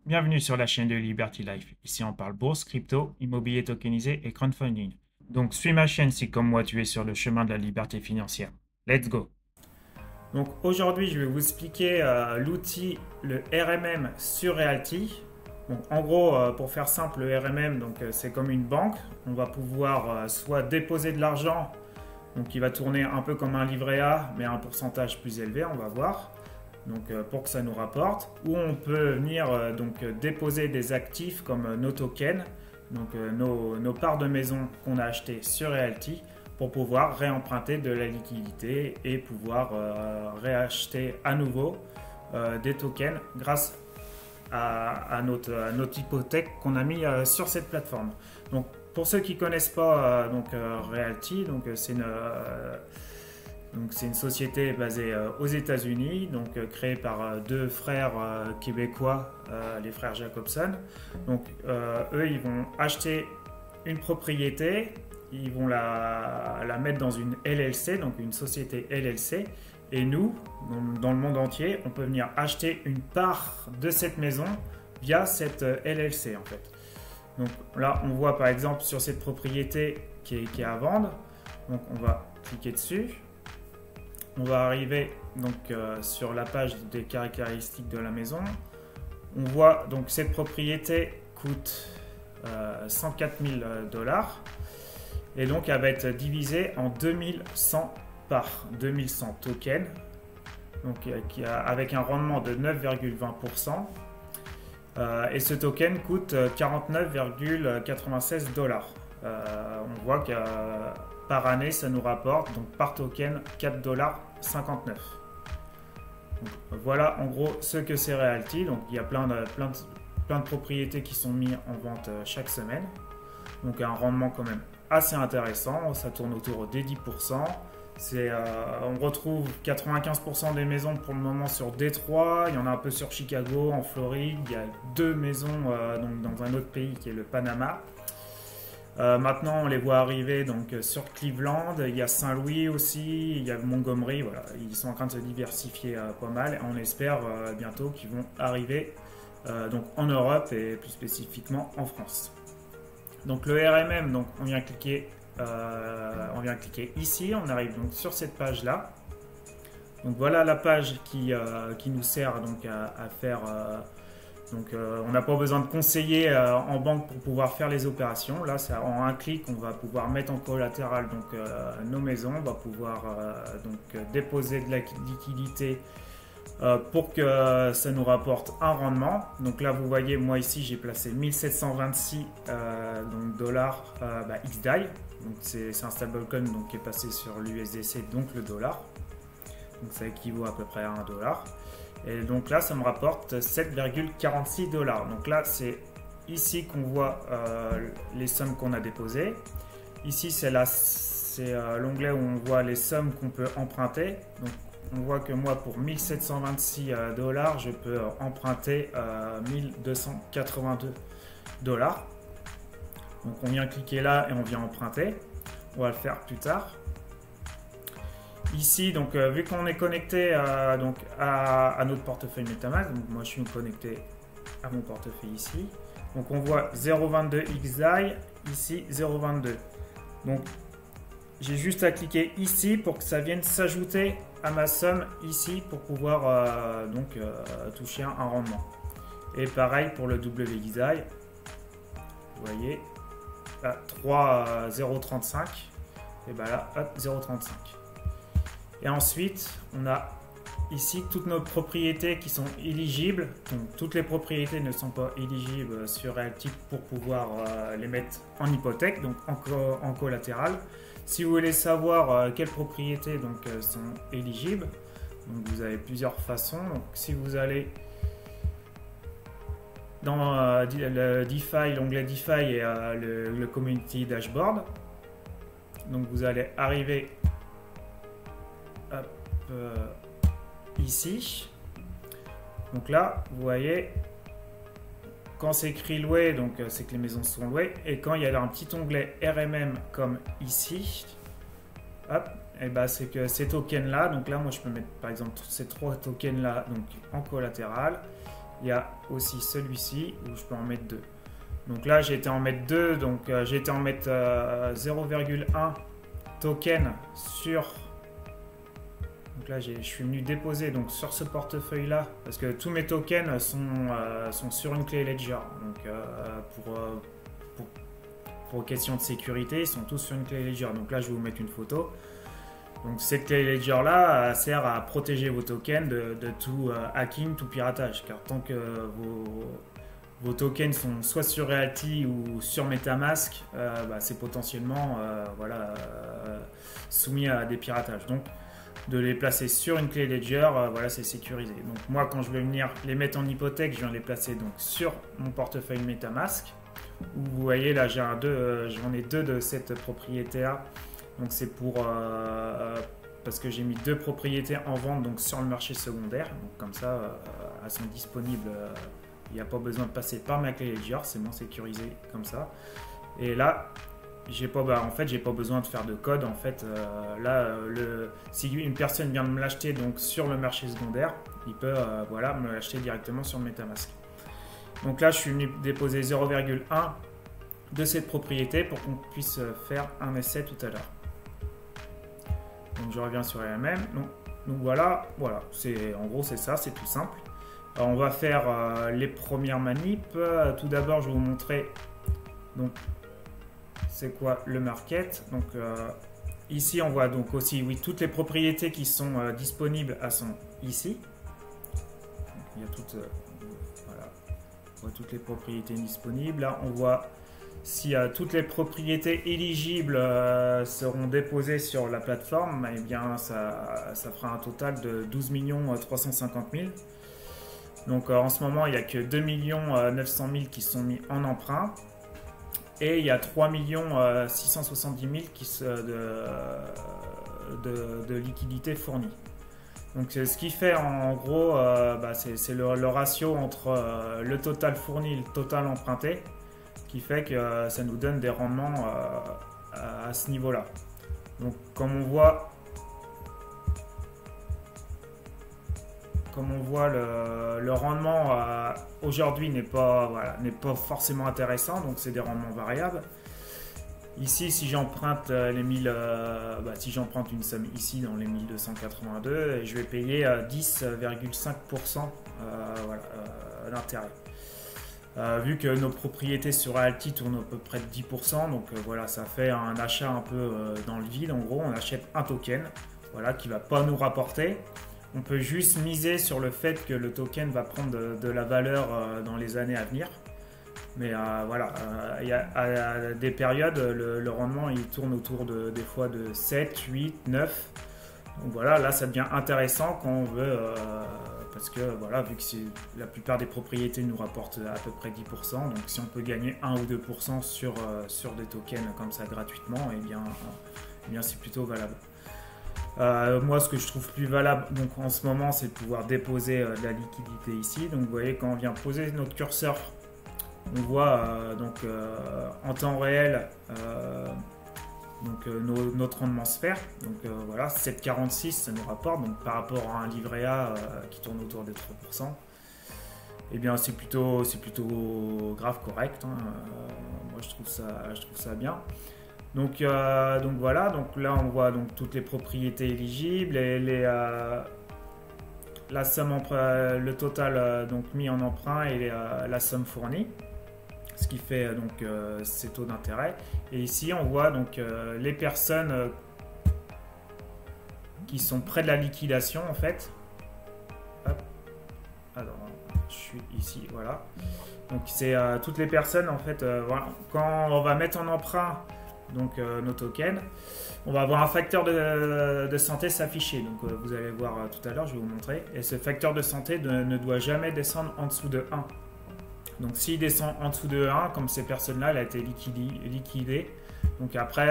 Bienvenue sur la chaîne de Liberty Life. Ici, on parle bourse, crypto, immobilier tokenisé et crowdfunding. Donc, suis ma chaîne si, comme moi, tu es sur le chemin de la liberté financière. Let's go! Donc, aujourd'hui, je vais vous expliquer l'outil, le RMM sur Realty. Donc, en gros, pour faire simple, le RMM, c'est comme une banque. On va pouvoir soit déposer de l'argent, donc il va tourner un peu comme un livret A, mais à un pourcentage plus élevé, on va voir. Pour que ça nous rapporte, ou on peut venir déposer des actifs comme nos tokens, nos parts de maison qu'on a achetées sur Realty pour pouvoir réemprunter de la liquidité et pouvoir réacheter à nouveau des tokens grâce à notre hypothèque qu'on a mis sur cette plateforme. Donc pour ceux qui ne connaissent pas Realty, c'est une société basée aux États-Unis, créée par deux frères québécois, les frères Jacobson. Eux, ils vont acheter une propriété, ils vont la mettre dans une LLC, donc une société LLC. Et nous, dans le monde entier, on peut venir acheter une part de cette maison via cette LLC en fait. Donc là, on voit par exemple sur cette propriété qui est à vendre. Donc on va cliquer dessus. On va arriver sur la page des caractéristiques de la maison. On voit donc cette propriété coûte 104 000 dollars et donc elle va être divisée en 2100 parts, 2100 tokens, avec un rendement de 9,20%. Et ce token coûte 49,96 dollars. On voit que par année, ça nous rapporte donc par token 4,59 $. Voilà en gros ce que c'est Realty. Donc il y a plein de propriétés qui sont mises en vente chaque semaine. Donc un rendement quand même assez intéressant. Ça tourne autour des 10%. On retrouve 95% des maisons pour le moment sur Détroit. Il y en a un peu sur Chicago, en Floride. Il y a deux maisons dans un autre pays qui est le Panama. Maintenant, on les voit arriver sur Cleveland, il y a Saint-Louis aussi, il y a Montgomery, voilà, ils sont en train de se diversifier pas mal. On espère bientôt qu'ils vont arriver en Europe et plus spécifiquement en France. Donc le RMM, on vient cliquer ici, on arrive donc sur cette page là. Donc voilà la page qui nous sert à faire. On n'a pas besoin de conseiller en banque pour pouvoir faire les opérations. Là, en un clic, on va pouvoir mettre en collatéral nos maisons. On va pouvoir déposer de la liquidité pour que ça nous rapporte un rendement. Donc là, vous voyez, moi ici, j'ai placé 1726 dollars XDAI. Donc c'est un stablecoin qui est passé sur l'USDC, donc le dollar. Donc ça équivaut à peu près à 1 dollar. Et donc là, ça me rapporte 7,46 dollars. Donc là, c'est ici qu'on voit les sommes qu'on a déposées. Ici, c'est l'onglet où on voit les sommes qu'on peut emprunter. Donc on voit que moi, pour 1726 dollars, je peux emprunter 1282 dollars. Donc on vient cliquer là et on vient emprunter. On va le faire plus tard. Ici, vu qu'on est connecté à notre portefeuille MetaMask, donc moi je suis connecté à mon portefeuille ici. Donc on voit 0,22 XDAI, ici 0,22. Donc j'ai juste à cliquer ici pour que ça vienne s'ajouter à ma somme ici pour pouvoir toucher un rendement. Et pareil pour le WXDAI. Vous voyez, là 3,035 et ben là hop 0,35. Et ensuite, on a ici toutes nos propriétés qui sont éligibles. Donc, toutes les propriétés ne sont pas éligibles sur Realty pour pouvoir les mettre en hypothèque, donc en collatéral. Si vous voulez savoir quelles propriétés sont éligibles, vous avez plusieurs façons. Donc, si vous allez dans le DeFi, l'onglet DeFi et le Community Dashboard, donc vous allez arriver ici. Donc là, vous voyez, quand c'est écrit loué, c'est que les maisons sont louées. Et quand il y a un petit onglet RMM comme ici, hop, et ben c'est que ces tokens là, donc là moi je peux mettre par exemple ces trois tokens là en collatéral. il y a aussi celui-ci où je peux en mettre 2. Donc là, j'ai été en mettre 2, donc j'ai été en mettre 0,1 token sur... Donc là, je suis venu déposer donc, sur ce portefeuille-là, parce que tous mes tokens sont sur une clé Ledger. Donc pour question de sécurité, ils sont tous sur une clé Ledger. Donc là, je vais vous mettre une photo. Donc cette clé Ledger là sert à protéger vos tokens de tout hacking, tout piratage, car tant que vos tokens sont soit sur Realty ou sur MetaMask, c'est potentiellement soumis à des piratages. Donc de les placer sur une clé Ledger, c'est sécurisé. Donc moi quand je vais venir les mettre en hypothèque, je viens les placer donc sur mon portefeuille MetaMask. Où vous voyez là j'en ai 2 de cette propriété là. Donc c'est pour parce que j'ai mis 2 propriétés en vente donc sur le marché secondaire. Donc comme ça elles sont disponibles. Il n'y a pas besoin de passer par ma clé Ledger, c'est moins sécurisé comme ça. Et là, j'ai pas besoin de faire de code. En fait, si une personne vient de me l'acheter donc sur le marché secondaire, il peut me l'acheter directement sur le MetaMask. Donc là, je suis venu déposer 0,1 de cette propriété pour qu'on puisse faire un essai tout à l'heure. Donc je reviens sur LMM. Donc voilà, en gros c'est ça, c'est tout simple. Alors, on va faire les premières manips. Tout d'abord, je vais vous montrer donc c'est quoi le market. Donc ici, on voit donc aussi toutes les propriétés qui sont disponibles, elles sont ici. Il y a toutes, on voit toutes les propriétés disponibles. Là, on voit si toutes les propriétés éligibles seront déposées sur la plateforme, eh bien ça fera un total de 12 350 000. Donc en ce moment, il n'y a que 2 900 000 qui sont mis en emprunt et il y a 3 670 000 de liquidités fournies. Donc ce qui fait en gros, c'est le ratio entre le total fourni et le total emprunté qui fait que ça nous donne des rendements à ce niveau-là. Donc comme on voit le rendement aujourd'hui n'est pas forcément intéressant, donc c'est des rendements variables. Ici, si j'emprunte si j'emprunte une somme ici dans les 1282, je vais payer 10,5% d'intérêt. Vu que nos propriétés sur Realty tournent à peu près de 10%, donc ça fait un achat un peu dans le vide. En gros, on achète un token qui ne va pas nous rapporter. On peut juste miser sur le fait que le token va prendre de la valeur dans les années à venir. Mais il y a à des périodes, le rendement il tourne autour des fois de 7, 8, 9. Donc voilà, là ça devient intéressant quand on veut, parce que vu que la plupart des propriétés nous rapportent à peu près 10%, donc si on peut gagner 1 ou 2% sur des tokens comme ça gratuitement, eh bien c'est plutôt valable. Moi ce que je trouve plus valable donc en ce moment c'est de pouvoir déposer de la liquidité ici. Donc vous voyez quand on vient poser notre curseur, on voit en temps réel notre rendement sphère. Donc 7,46 ça nous rapporte, donc par rapport à un livret A qui tourne autour des 3%, et bien c'est plutôt grave correct, hein. Moi je trouve ça bien. Donc voilà, donc là on voit donc toutes les propriétés éligibles et la somme le total donc mis en emprunt et la somme fournie, ce qui fait donc ces taux d'intérêt. Et ici on voit donc les personnes qui sont près de la liquidation en fait. Hop. Alors je suis ici, voilà. Donc c'est toutes les personnes en fait. Quand on va mettre en emprunt donc nos tokens, on va avoir un facteur de santé s'afficher. Donc vous allez voir tout à l'heure, je vais vous montrer. Et ce facteur de santé ne doit jamais descendre en dessous de 1. Donc s'il descend en dessous de 1, comme ces personnes-là, elle a été liquidée. Donc après,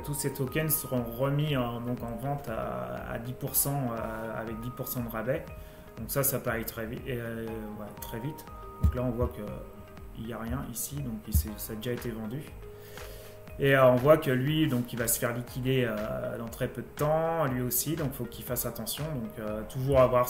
tous ces tokens seront remis en vente à 10% avec 10% de rabais. Donc ça peut aller très vite. Donc là, on voit qu'il n'y a rien ici, donc ça a déjà été vendu. Et on voit que lui, donc, il va se faire liquider dans très peu de temps, lui aussi, donc il faut qu'il fasse attention. Donc toujours avoir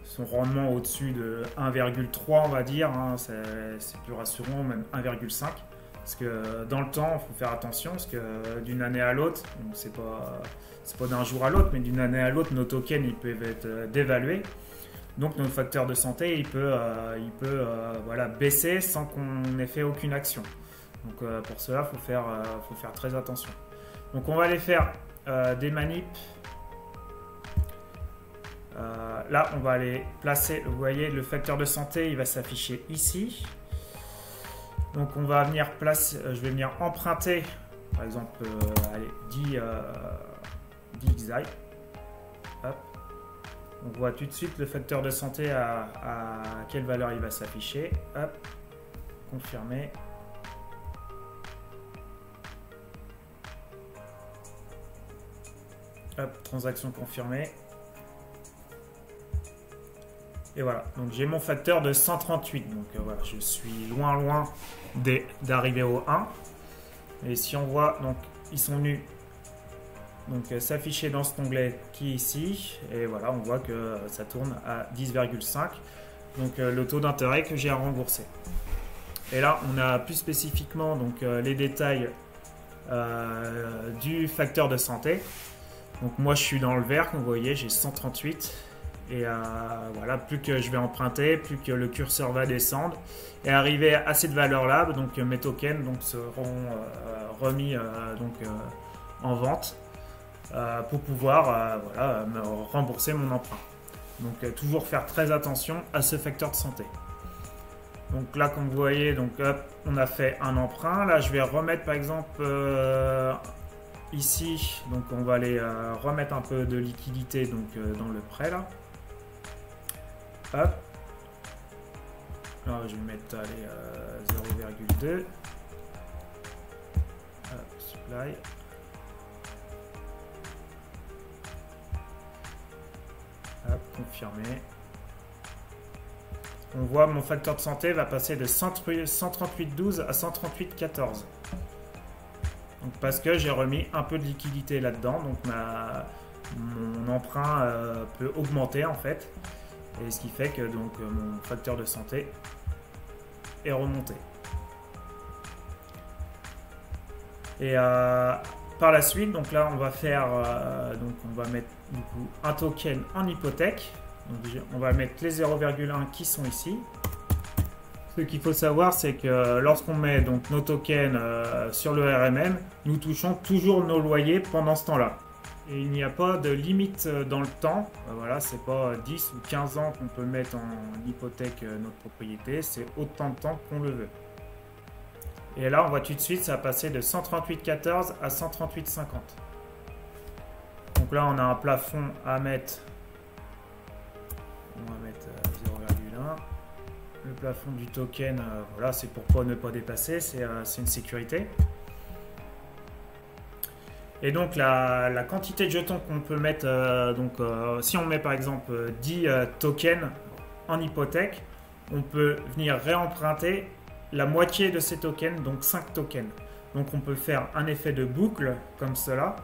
son rendement au-dessus de 1,3 on va dire, hein, c'est plus rassurant, même 1,5. Parce que dans le temps, il faut faire attention, parce que d'une année à l'autre, c'est pas d'un jour à l'autre, mais d'une année à l'autre, nos tokens ils peuvent être dévalués. Donc notre facteur de santé, il peut voilà, baisser sans qu'on ait fait aucune action. Donc pour cela, faut faire très attention. Donc on va aller faire des manips. Là, on va aller placer, vous voyez, le facteur de santé, il va s'afficher ici. Donc on va venir placer, je vais venir emprunter, par exemple, allez, 10 XI. Hop. On voit tout de suite le facteur de santé à quelle valeur il va s'afficher. Hop, confirmer. Hop, transaction confirmée. Et voilà, donc j'ai mon facteur de 138. Donc voilà, je suis loin d'arriver au 1. Et si on voit, donc ils sont venus s'afficher dans cet onglet qui est ici. Et voilà, on voit que ça tourne à 10,5. Donc le taux d'intérêt que j'ai à rembourser. Et là, on a plus spécifiquement donc, les détails du facteur de santé. Donc moi, je suis dans le vert, comme vous voyez, j'ai 138. Et voilà, plus que je vais emprunter, plus que le curseur va descendre et arriver à cette valeur-là, donc mes tokens donc, seront remis en vente pour pouvoir voilà, me rembourser mon emprunt. Donc toujours faire très attention à ce facteur de santé. Donc là, comme vous voyez, donc, hop, on a fait un emprunt. Là, je vais remettre par exemple ici, donc on va aller remettre un peu de liquidité donc, dans le prêt là. Hop. Alors, je vais mettre 0,2. Supply. Hop, confirmer. On voit mon facteur de santé va passer de 138,12 à 138,14. Donc parce que j'ai remis un peu de liquidité là-dedans, donc mon emprunt peut augmenter en fait. Et ce qui fait que donc, mon facteur de santé est remonté. Et par la suite, donc là, on va faire, donc on va mettre du coup un token en hypothèque. Donc, on va mettre les 0,1 qui sont ici. Ce qu'il faut savoir, c'est que lorsqu'on met donc nos tokens sur le RMM, nous touchons toujours nos loyers pendant ce temps-là. Et il n'y a pas de limite dans le temps. Voilà, c'est pas 10 ou 15 ans qu'on peut mettre en hypothèque notre propriété, c'est autant de temps qu'on le veut. Et là, on voit tout de suite, ça a passé de 138,14 à 138,50. Donc là, on a un plafond à mettre. On va mettre 0,1. Le plafond du token, voilà, c'est pour ne pas dépasser, c'est une sécurité. Et donc la quantité de jetons qu'on peut mettre, si on met par exemple 10 tokens en hypothèque, on peut venir réemprunter la moitié de ces tokens, donc 5 tokens. Donc on peut faire un effet de boucle comme cela.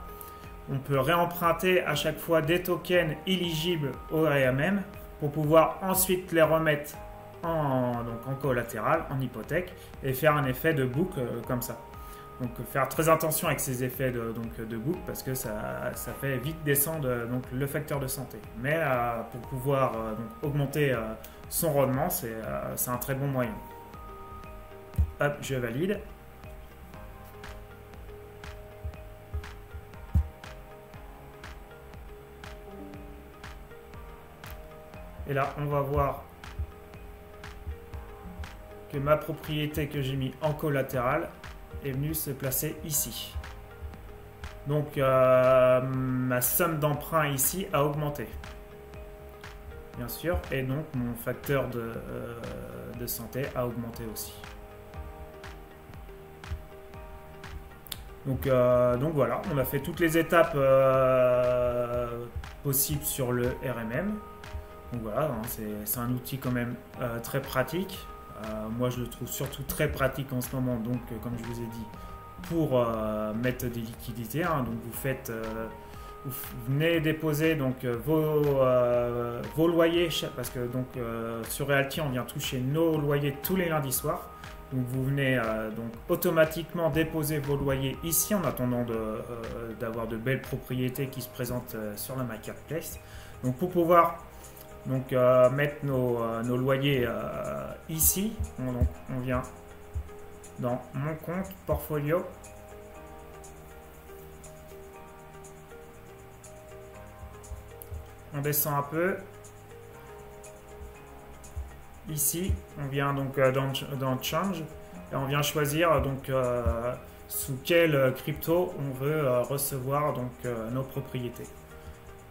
On peut réemprunter à chaque fois des tokens éligibles au RMM pour pouvoir ensuite les remettre en collatéral, en hypothèque, et faire un effet de boucle comme ça. Donc faire très attention avec ces effets de boucle parce que ça fait vite descendre donc, le facteur de santé. Mais pour pouvoir augmenter son rendement, c'est un très bon moyen. Hop, je valide. Et là, on va voir que ma propriété que j'ai mis en collatéral est venue se placer ici. Donc ma somme d'emprunt ici a augmenté, bien sûr, et donc mon facteur de santé a augmenté aussi. Donc voilà, on a fait toutes les étapes possibles sur le RMM. Donc voilà, hein, c'est un outil quand même très pratique. Moi je le trouve surtout très pratique en ce moment, donc comme je vous ai dit, pour mettre des liquidités. Hein, donc vous faites vous venez déposer donc vos loyers, parce que donc sur Realty on vient toucher nos loyers tous les lundis soirs. Donc vous venez donc automatiquement déposer vos loyers ici en attendant d'avoir de belles propriétés qui se présentent sur la marketplace. Donc pour pouvoir donc mettre nos loyers ici, on vient dans mon compte portfolio. On descend un peu. Ici, on vient donc dans Change et on vient choisir donc sous quel crypto on veut recevoir donc nos propriétés.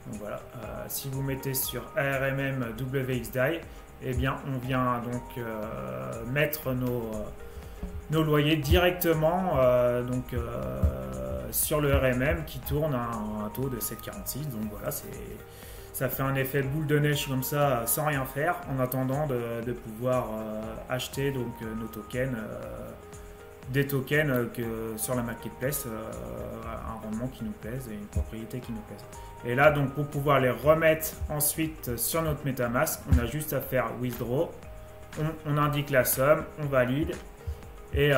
Donc voilà, si vous mettez sur ARMM WXDAI, eh bien on vient donc mettre nos loyers directement sur le RMM qui tourne à un taux de 7,46. Donc voilà, ça fait un effet boule de neige comme ça sans rien faire en attendant de pouvoir acheter donc nos tokens, des tokens sur la marketplace, un rendement qui nous plaise et une propriété qui nous plaise. Et là donc pour pouvoir les remettre ensuite sur notre MetaMask, on a juste à faire withdraw, on indique la somme, on valide. Et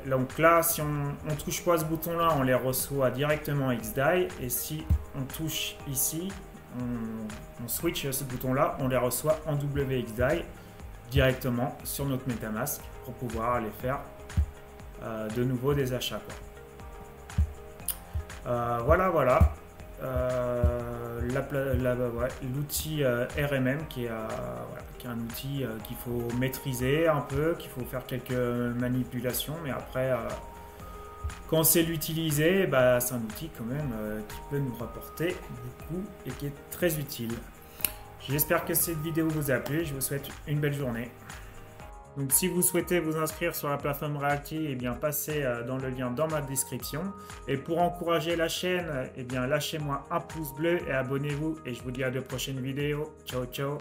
donc là, si on touche pas ce bouton là, on les reçoit directement XDAI. Et si on touche ici, on switch ce bouton là, on les reçoit en WXDAI directement sur notre MetaMask pour pouvoir aller faire de nouveau des achats, quoi. Voilà. L'outil RMM qui est un outil qu'il faut maîtriser un peu, qu'il faut faire quelques manipulations, mais après quand on sait l'utiliser, c'est un outil quand même qui peut nous rapporter beaucoup et qui est très utile. J'espère que cette vidéo vous a plu, je vous souhaite une belle journée. Donc si vous souhaitez vous inscrire sur la plateforme Realty, eh bien passez dans le lien dans ma description. Et pour encourager la chaîne, eh bien lâchez-moi un pouce bleu et abonnez-vous. Et je vous dis à de prochaines vidéos. Ciao ciao.